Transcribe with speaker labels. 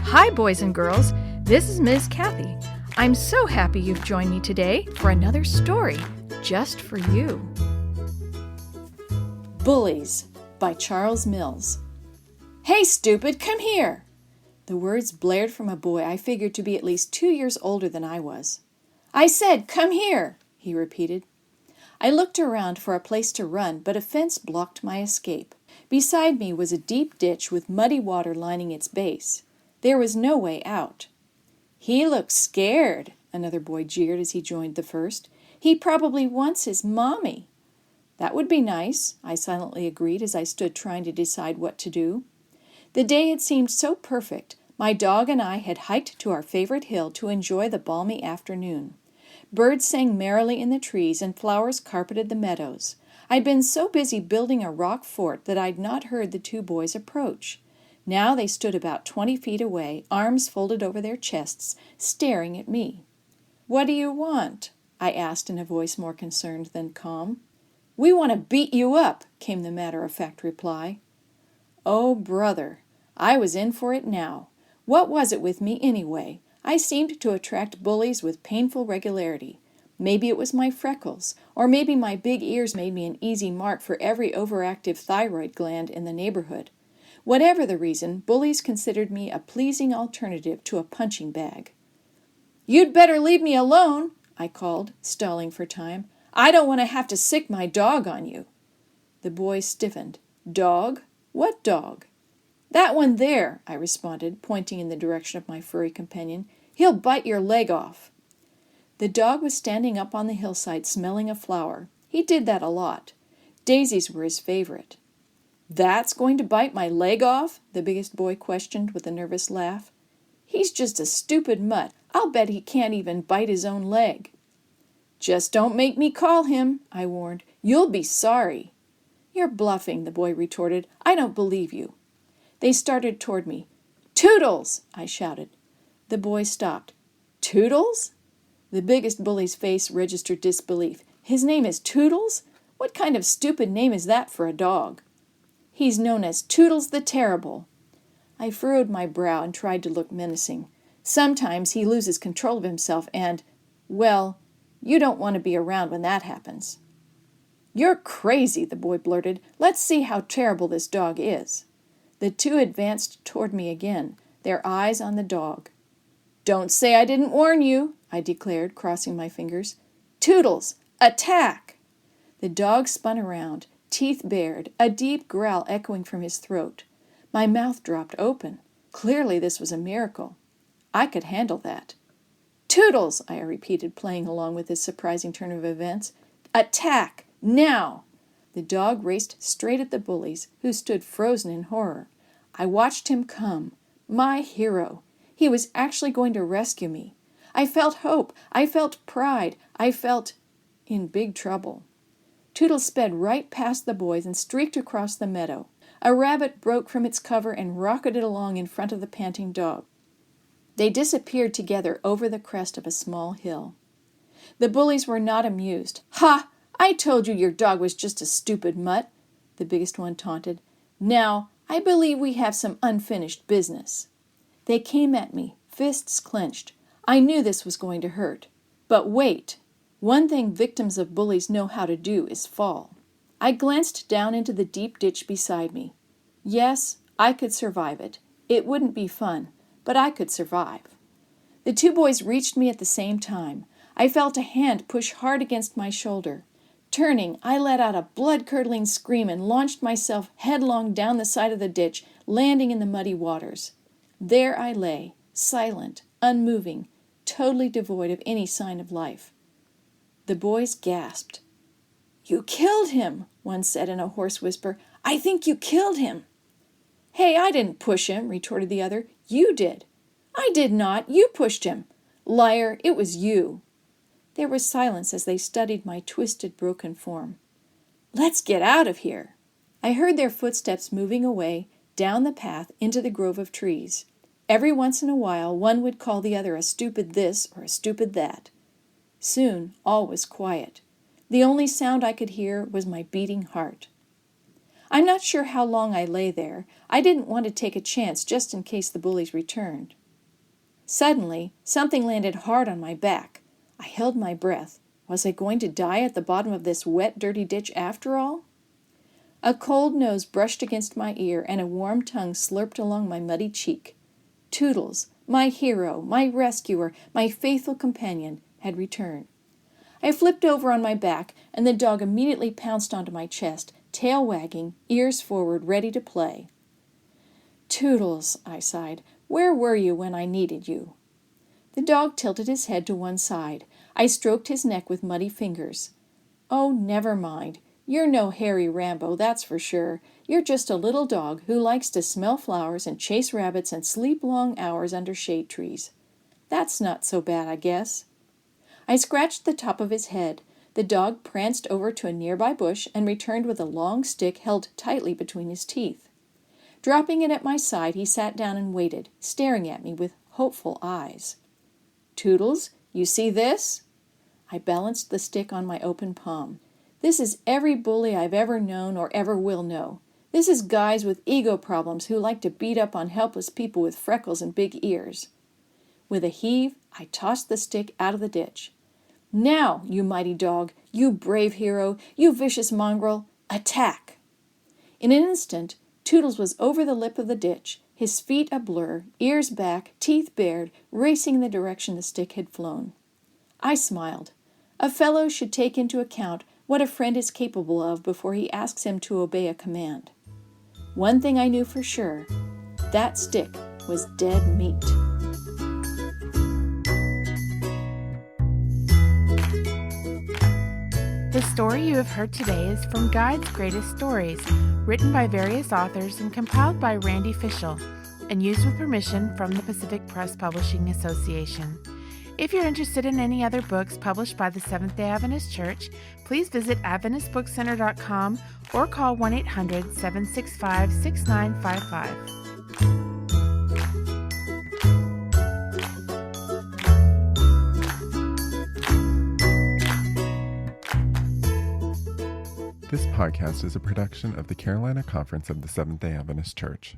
Speaker 1: Hi, boys and girls. This is Ms. Kathy. I'm so happy you've joined me today for another story just for you.
Speaker 2: Bullies by Charles Mills. Hey, stupid, come here! The words blared from a boy I figured to be at least 2 years older than I was. I said, come here, he repeated. I looked around for a place to run, but a fence blocked my escape. Beside me was a deep ditch with muddy water lining its base. There was no way out. He looks scared, another boy jeered as he joined the first. He probably wants his mommy. That would be nice, I silently agreed as I stood trying to decide what to do. The day had seemed so perfect. My dog and I had hiked to our favorite hill to enjoy the balmy afternoon. Birds sang merrily in the trees and flowers carpeted the meadows. I'd been so busy building a rock fort that I'd not heard the two boys approach. Now they stood about 20 feet away, arms folded over their chests, staring at me. "What do you want?" I asked in a voice more concerned than calm. "We want to beat you up," came the matter-of-fact reply. Oh, brother, I was in for it now. What was it with me anyway? I seemed to attract bullies with painful regularity. Maybe it was my freckles, or maybe my big ears made me an easy mark for every overactive thyroid gland in the neighborhood. Whatever the reason, bullies considered me a pleasing alternative to a punching bag. "You'd better leave me alone," I called, stalling for time. "I don't want to have to sick my dog on you." The boy stiffened. "Dog? What dog?" "That one there," I responded, pointing in the direction of my furry companion. "He'll bite your leg off." The dog was standing up on the hillside smelling a flower. He did that a lot. Daisies were his favorite. "That's going to bite my leg off?" the biggest boy questioned with a nervous laugh. "He's just a stupid mutt. I'll bet he can't even bite his own leg." "Just don't make me call him," I warned. "You'll be sorry." "You're bluffing," the boy retorted. "I don't believe you." They started toward me. "Toodles!" I shouted. The boy stopped. "Toodles?" The biggest bully's face registered disbelief. "His name is Toodles? What kind of stupid name is that for a dog?" "He's known as Toodles the Terrible." I furrowed my brow and tried to look menacing. "Sometimes he loses control of himself and, well, you don't want to be around when that happens." "You're crazy," the boy blurted. "Let's see how terrible this dog is." The two advanced toward me again, their eyes on the dog. "Don't say I didn't warn you," I declared, crossing my fingers. "Toodles, attack!" The dog spun around, teeth bared, a deep growl echoing from his throat. My mouth dropped open. Clearly this was a miracle. I could handle that. "Toodles," I repeated, playing along with this surprising turn of events. "Attack! Now!" The dog raced straight at the bullies, who stood frozen in horror. I watched him come. My hero. He was actually going to rescue me. I felt hope. I felt pride. I felt in big trouble. Toodles sped right past the boys and streaked across the meadow. A rabbit broke from its cover and rocketed along in front of the panting dog. They disappeared together over the crest of a small hill. The bullies were not amused. "Ha! I told you your dog was just a stupid mutt," the biggest one taunted. "Now, I believe we have some unfinished business." They came at me, fists clenched. I knew this was going to hurt. But wait. One thing victims of bullies know how to do is fall. I glanced down into the deep ditch beside me. Yes, I could survive it. It wouldn't be fun, but I could survive. The two boys reached me at the same time. I felt a hand push hard against my shoulder. Turning, I let out a blood-curdling scream and launched myself headlong down the side of the ditch, landing in the muddy waters. There I lay, silent, unmoving, totally devoid of any sign of life. The boys gasped. "You killed him," one said in a hoarse whisper. "I think you killed him." "Hey, I didn't push him," retorted the other. "You did." "I did not. You pushed him." "Liar, it was you." There was silence as they studied my twisted, broken form. "Let's get out of here." I heard their footsteps moving away, down the path into the grove of trees. Every once in a while, one would call the other a stupid this or a stupid that. Soon, all was quiet. The only sound I could hear was my beating heart. I'm not sure how long I lay there. I didn't want to take a chance just in case the bullies returned. Suddenly, something landed hard on my back. I held my breath. Was I going to die at the bottom of this wet, dirty ditch after all? A cold nose brushed against my ear, and a warm tongue slurped along my muddy cheek. Toodles, my hero, my rescuer, my faithful companion, had returned. I flipped over on my back, and the dog immediately pounced onto my chest, tail wagging, ears forward, ready to play. Toodles, I sighed, where were you when I needed you? The dog tilted his head to one side. I stroked his neck with muddy fingers. Oh, never mind. You're no hairy Rambo, that's for sure. You're just a little dog who likes to smell flowers and chase rabbits and sleep long hours under shade trees. That's not so bad, I guess. I scratched the top of his head. The dog pranced over to a nearby bush and returned with a long stick held tightly between his teeth. Dropping it at my side, he sat down and waited, staring at me with hopeful eyes. Toodles, you see this? I balanced the stick on my open palm. This is every bully I've ever known or ever will know. This is guys with ego problems who like to beat up on helpless people with freckles and big ears. With a heave, I tossed the stick out of the ditch. Now, you mighty dog, you brave hero, you vicious mongrel, attack! In an instant, Toodles was over the lip of the ditch, his feet a blur, ears back, teeth bared, racing in the direction the stick had flown. I smiled. A fellow should take into account what a friend is capable of before he asks him to obey a command. One thing I knew for sure, that stick was dead meat.
Speaker 3: The story you have heard today is from Guide's Greatest Stories, written by various authors and compiled by Randy Fischel, and used with permission from the Pacific Press Publishing Association. If you're interested in any other books published by the Seventh-day Adventist Church, please visit AdventistBookCenter.com or call 1-800-765-6955.
Speaker 4: This podcast is a production of the Carolina Conference of the Seventh-day Adventist Church.